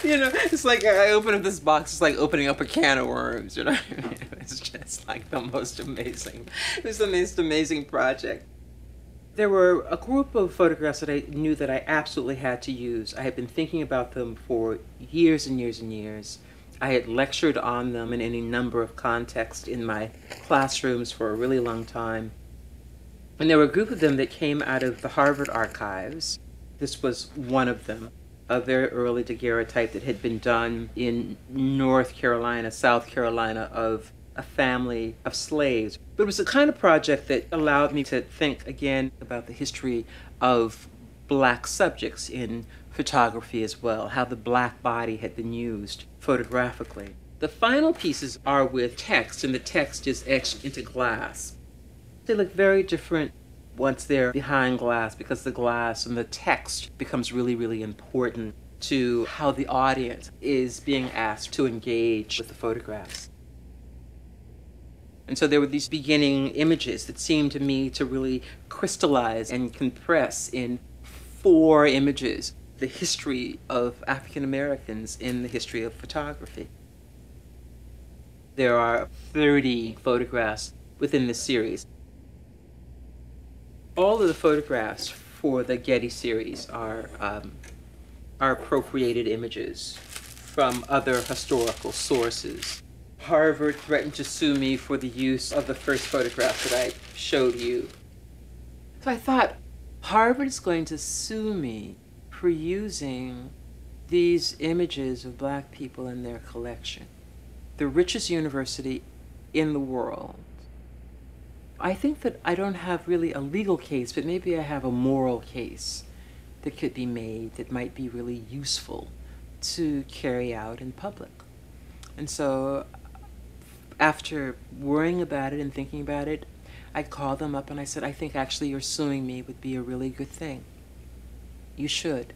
You know, it's like I open up this box, it's like opening up a can of worms, you know? It's just like the most amazing, it's the most amazing project. There were a group of photographs that I knew that I absolutely had to use. I had been thinking about them for years and years and years. I had lectured on them in any number of contexts in my classrooms for a really long time. And there were a group of them that came out of the Harvard archives. This was one of them, a very early daguerreotype that had been done in North Carolina, South Carolina, of a family of slaves. But it was the kind of project that allowed me to think again about the history of black subjects in photography as well, how the black body had been used photographically. The final pieces are with text, and the text is etched into glass. They look very different once they're behind glass because the glass and the text becomes really, really important to how the audience is being asked to engage with the photographs. And so there were these beginning images that seemed to me to really crystallize and compress in 4 images the history of African Americans in the history of photography. There are 30 photographs within this series. All of the photographs for the Getty series are appropriated images from other historical sources. Harvard threatened to sue me for the use of the first photograph that I showed you. So I thought, Harvard is going to sue me for using these images of black people in their collection. The richest university in the world. I think that I don't have really a legal case, but maybe I have a moral case that could be made that might be really useful to carry out in public. And so after worrying about it and thinking about it, I called them up and I said, I think actually your suing me would be a really good thing. You should.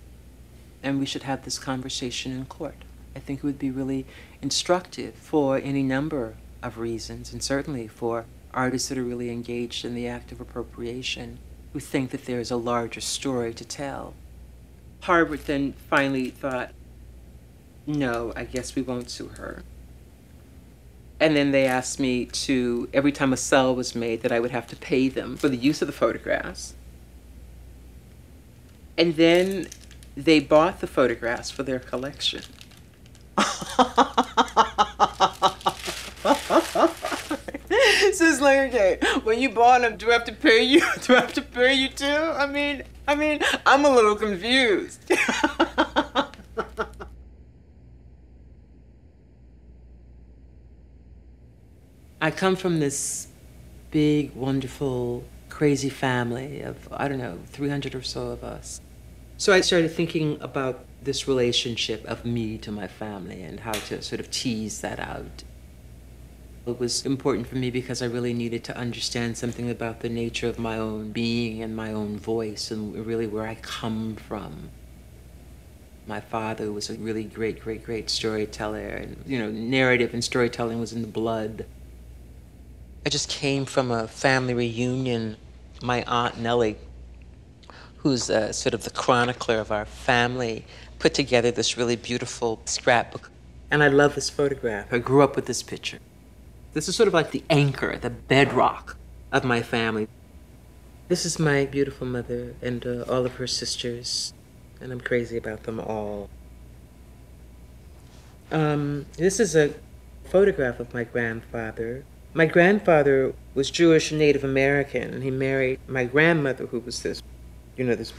And we should have this conversation in court. I think it would be really instructive for any number of reasons, and certainly for artists that are really engaged in the act of appropriation, who think that there's a larger story to tell. Harvard then finally thought, no, I guess we won't sue her. And then they asked me to, every time a sale was made, that I would have to pay them for the use of the photographs. And then they bought the photographs for their collection. So it's like, okay, when you bought them, do I have to pay you? Do I have to pay you too? I mean, I'm a little confused. I come from this big, wonderful, crazy family of, I don't know, 300 or so of us. So I started thinking about this relationship of me to my family and how to sort of tease that out. It was important for me because I really needed to understand something about the nature of my own being and my own voice and really where I come from. My father was a really great storyteller, and narrative and storytelling was in the blood. I just came from a family reunion. My Aunt Nellie, who's sort of the chronicler of our family, put together this really beautiful scrapbook. And I love this photograph. I grew up with this picture. This is sort of like the anchor, the bedrock of my family. This is my beautiful mother and all of her sisters, and I'm crazy about them all. This is a photograph of my grandfather. My grandfather was Jewish and Native American, and he married my grandmother, who was this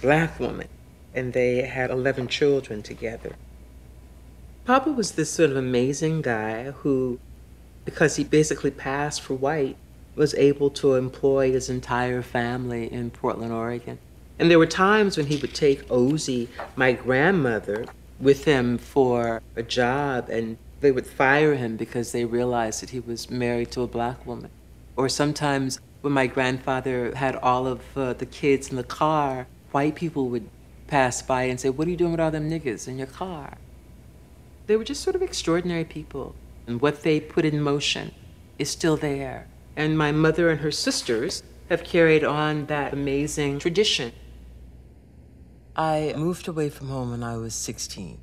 black woman, and they had 11 children together. Papa was this sort of amazing guy who, because he basically passed for white, was able to employ his entire family in Portland, Oregon. And there were times when he would take Ozzie, my grandmother, with him for a job, and they would fire him because they realized that he was married to a black woman. Or sometimes when my grandfather had all of the kids in the car, white people would pass by and say, "What are you doing with all them niggas in your car?" They were just sort of extraordinary people. And what they put in motion is still there. And my mother and her sisters have carried on that amazing tradition. I moved away from home when I was 16.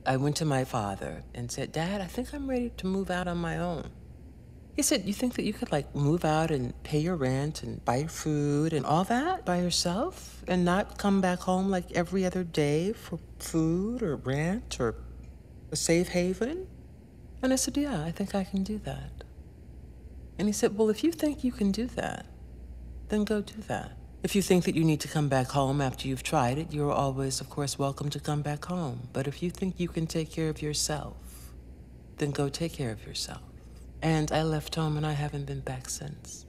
I went to my father and said, Dad, I think I'm ready to move out on my own. He said, you think that you could like move out and pay your rent and buy your food and all that by yourself and not come back home like every other day for food or rent or a safe haven? And I said, yeah, I think I can do that. And he said, well, if you think you can do that, then go do that. If you think that you need to come back home after you've tried it, you're always, of course, welcome to come back home. But if you think you can take care of yourself, then go take care of yourself. And I left home and I haven't been back since.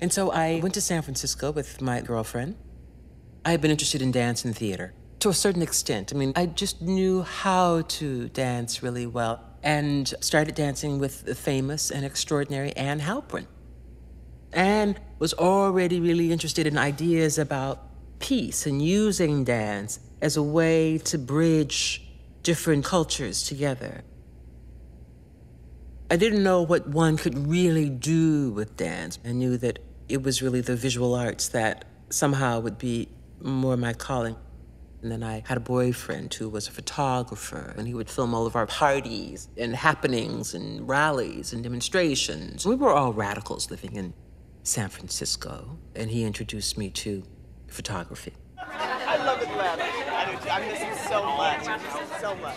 And so I went to San Francisco with my girlfriend. I had been interested in dance and theater to a certain extent. I mean, I just knew how to dance really well and started dancing with the famous and extraordinary Anne Halprin. Anne was already really interested in ideas about peace and using dance as a way to bridge different cultures together. I didn't know what one could really do with dance. I knew that it was really the visual arts that somehow would be more my calling. And then I had a boyfriend who was a photographer, and he would film all of our parties and happenings and rallies and demonstrations. We were all radicals living in San Francisco, and he introduced me to photography. I love Atlanta. I miss it so much, so much.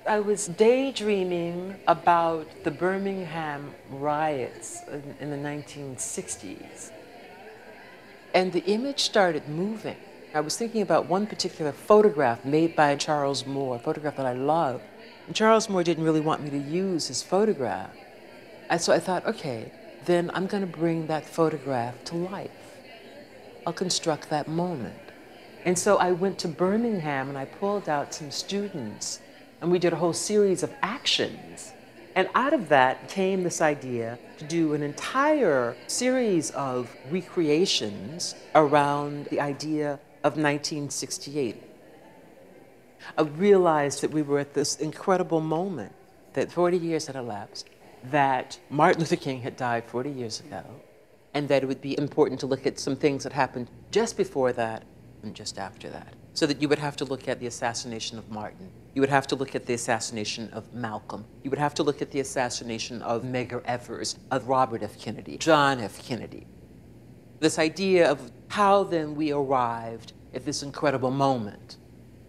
I was daydreaming about the Birmingham riots in the 1960s. And the image started moving. I was thinking about one particular photograph made by Charles Moore, a photograph that I love. And Charles Moore didn't really want me to use his photograph. And so I thought, okay, then I'm going to bring that photograph to life. I'll construct that moment. And so I went to Birmingham and I pulled out some students and we did a whole series of actions. And out of that came this idea to do an entire series of recreations around the idea of 1968. I realized that we were at this incredible moment, that 40 years had elapsed, that Martin Luther King had died 40 years ago, and that it would be important to look at some things that happened just before that and just after that. So that you would have to look at the assassination of Martin. You would have to look at the assassination of Malcolm. You would have to look at the assassination of Medgar Evers, of Robert F. Kennedy, John F. Kennedy. This idea of how then we arrived at this incredible moment.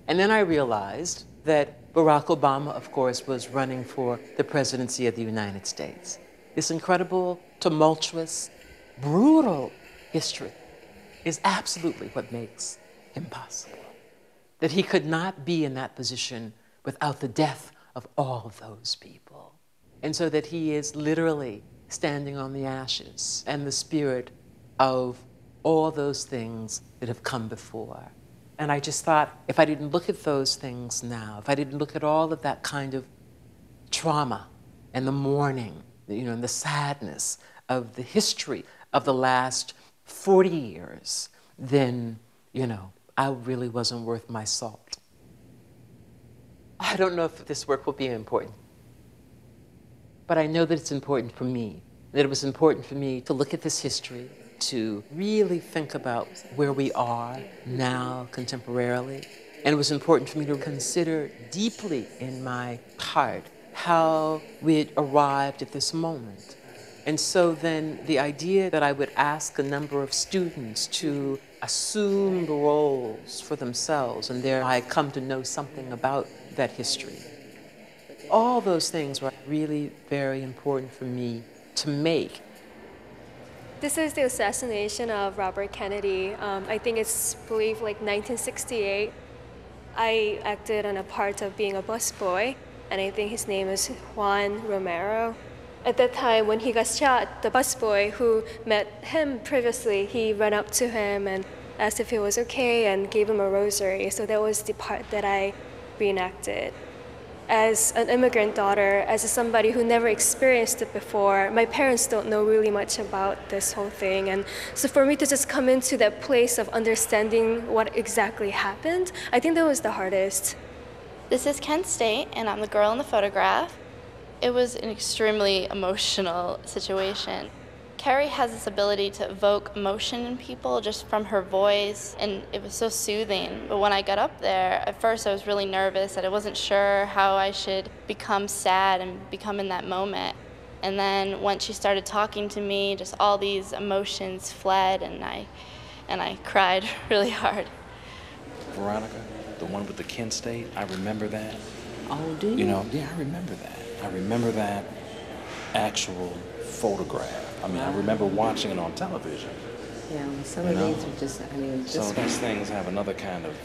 And then I realized that Barack Obama, of course, was running for the presidency of the United States. This incredible, tumultuous, brutal history is absolutely what makes him possible. That he could not be in that position without the death of all of those people. And so that he is literally standing on the ashes and the spirit of all those things that have come before. And I just thought, if I didn't look at those things now, if I didn't look at all of that kind of trauma and the mourning, and the sadness of the history of the last 40 years, then, I really wasn't worth my salt. I don't know if this work will be important, but I know that it's important for me, that it was important for me to look at this history, to really think about where we are now contemporarily. And it was important for me to consider deeply in my heart how we had arrived at this moment. And so then the idea that I would ask a number of students to assume the roles for themselves, and there I come to know something about that history. All those things were really very important for me to make. This is the assassination of Robert Kennedy. I think it's believed like 1968. I acted on a part of being a busboy, and I think his name is Juan Romero. At that time, when he got shot, the busboy who met him previously, he ran up to him and asked if he was okay and gave him a rosary. So that was the part that I reenacted. As an immigrant daughter, as somebody who never experienced it before, my parents don't know really much about this whole thing. And so for me to just come into that place of understanding what exactly happened, I think that was the hardest. This is Kent State, and I'm the girl in the photograph. It was an extremely emotional situation. Carrie has this ability to evoke emotion in people just from her voice, and it was so soothing. But when I got up there, at first I was really nervous that I wasn't sure how I should become sad and become in that moment. And then once she started talking to me, just all these emotions fled, and I cried really hard. Veronica, the one with the Kent State, I remember that. Oh, do you? You know, yeah, I remember that. I remember that actual photograph. I mean, I remember watching it on television. Yeah, well, some of these are just, I mean, So this these things have another kind of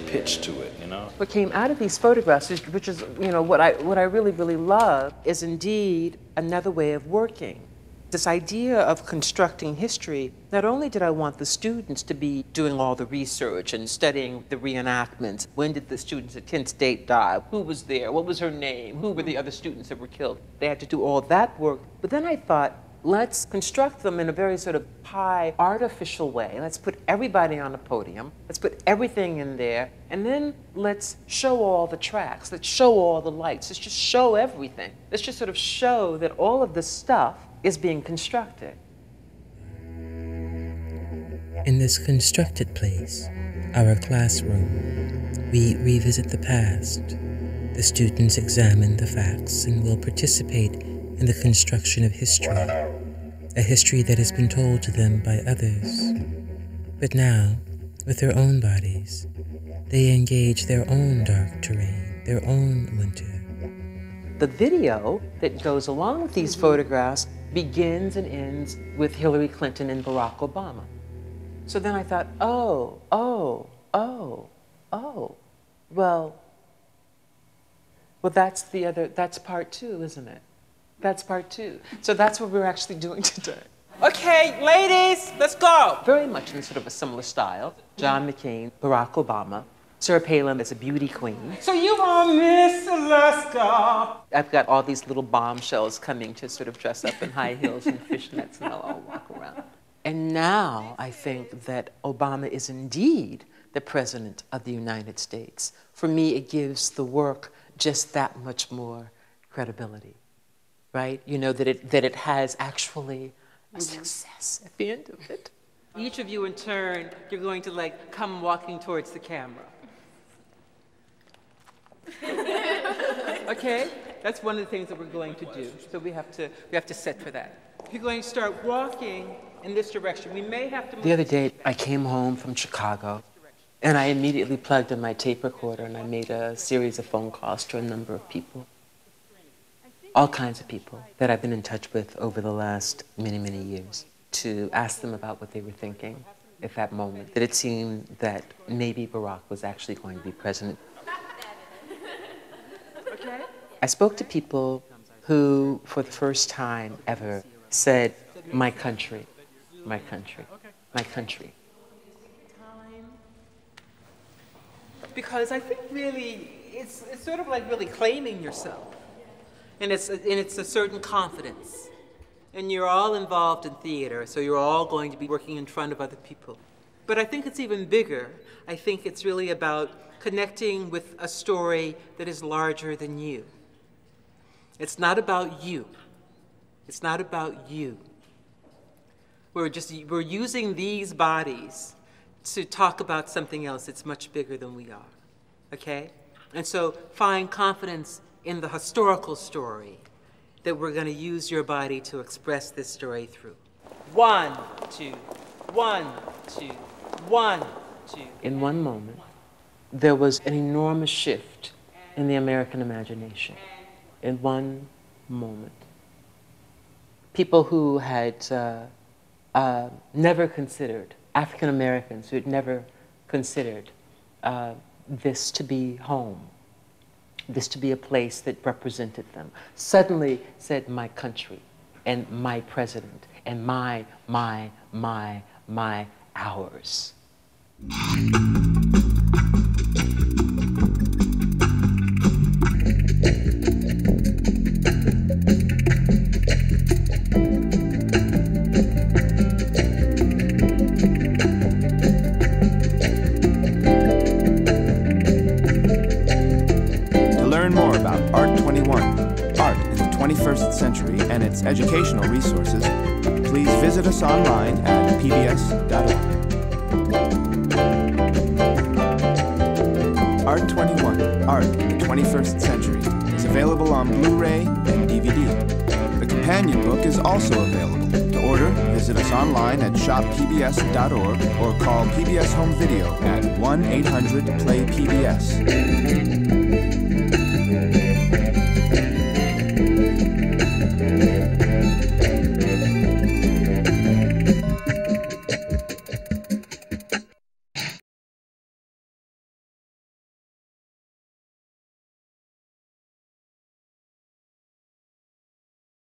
pitch to it, you know? What came out of these photographs, which is, you know, what I really, really love, is indeed another way of working. This idea of constructing history, not only did I want the students to be doing all the research and studying the reenactments, when did the students at Kent State die, who was there, what was her name, who were the other students that were killed. They had to do all that work. But then I thought, let's construct them in a very sort of high, artificial way. Let's put everybody on a podium. Let's put everything in there. And then let's show all the tracks. Let's show all the lights. Let's just show everything. Let's just sort of show that all of this stuff is being constructed. In this constructed place, our classroom, we revisit the past. The students examine the facts and will participate in the construction of history, a history that has been told to them by others. But now, with their own bodies, they engage their own dark terrain, their own winter. The video that goes along with these photographs begins and ends with Hillary Clinton and Barack Obama. So then I thought, well, that's part two, isn't it? That's part two. So that's what we're actually doing today. Okay, ladies, let's go. Very much in sort of a similar style. John McCain, Barack Obama, Sarah Palin as a beauty queen. So you are Miss Alaska. I've got all these little bombshells coming to sort of dress up in high heels and fishnets, and I'll all walk around. And now I think that Obama is indeed the President of the United States. For me, it gives the work just that much more credibility, right? You know, that it has actually a success at the end of it. Each of you in turn, you're going to like come walking towards the camera. Okay? That's one of the things that we're going to do. So we have to set for that. You're going to start walking in this direction. We may have to move. The other day, I came home from Chicago, and I immediately plugged in my tape recorder, and I made a series of phone calls to a number of people. All kinds of people that I've been in touch with over the last many, many years, to ask them about what they were thinking at that moment, that it seemed that maybe Barack was actually going to be president. I spoke to people who, for the first time ever, said, my country, my country, my country. Because I think really, it's sort of like really claiming yourself. And it's a certain confidence. And you're all involved in theater, so you're all going to be working in front of other people. But I think it's even bigger. I think it's really about connecting with a story that is larger than you. It's not about you. It's not about you. We're using these bodies to talk about something else that's much bigger than we are, okay? And so find confidence in the historical story that we're going to use your body to express this story through. 1, 2, 1, 2, 1, 2. In one moment, there was an enormous shift in the American imagination. In one moment. People who had never considered, African Americans who had never considered this to be home, this to be a place that represented them, suddenly said, my country, and my president, and my, ours. Art in the 21st century and its educational resources, please visit us online at pbs.org. Art 21, Art in the 21st Century, is available on Blu-ray and DVD. The companion book is also available. To order, visit us online at shoppbs.org or call PBS Home Video at 1-800-PLAY-PBS.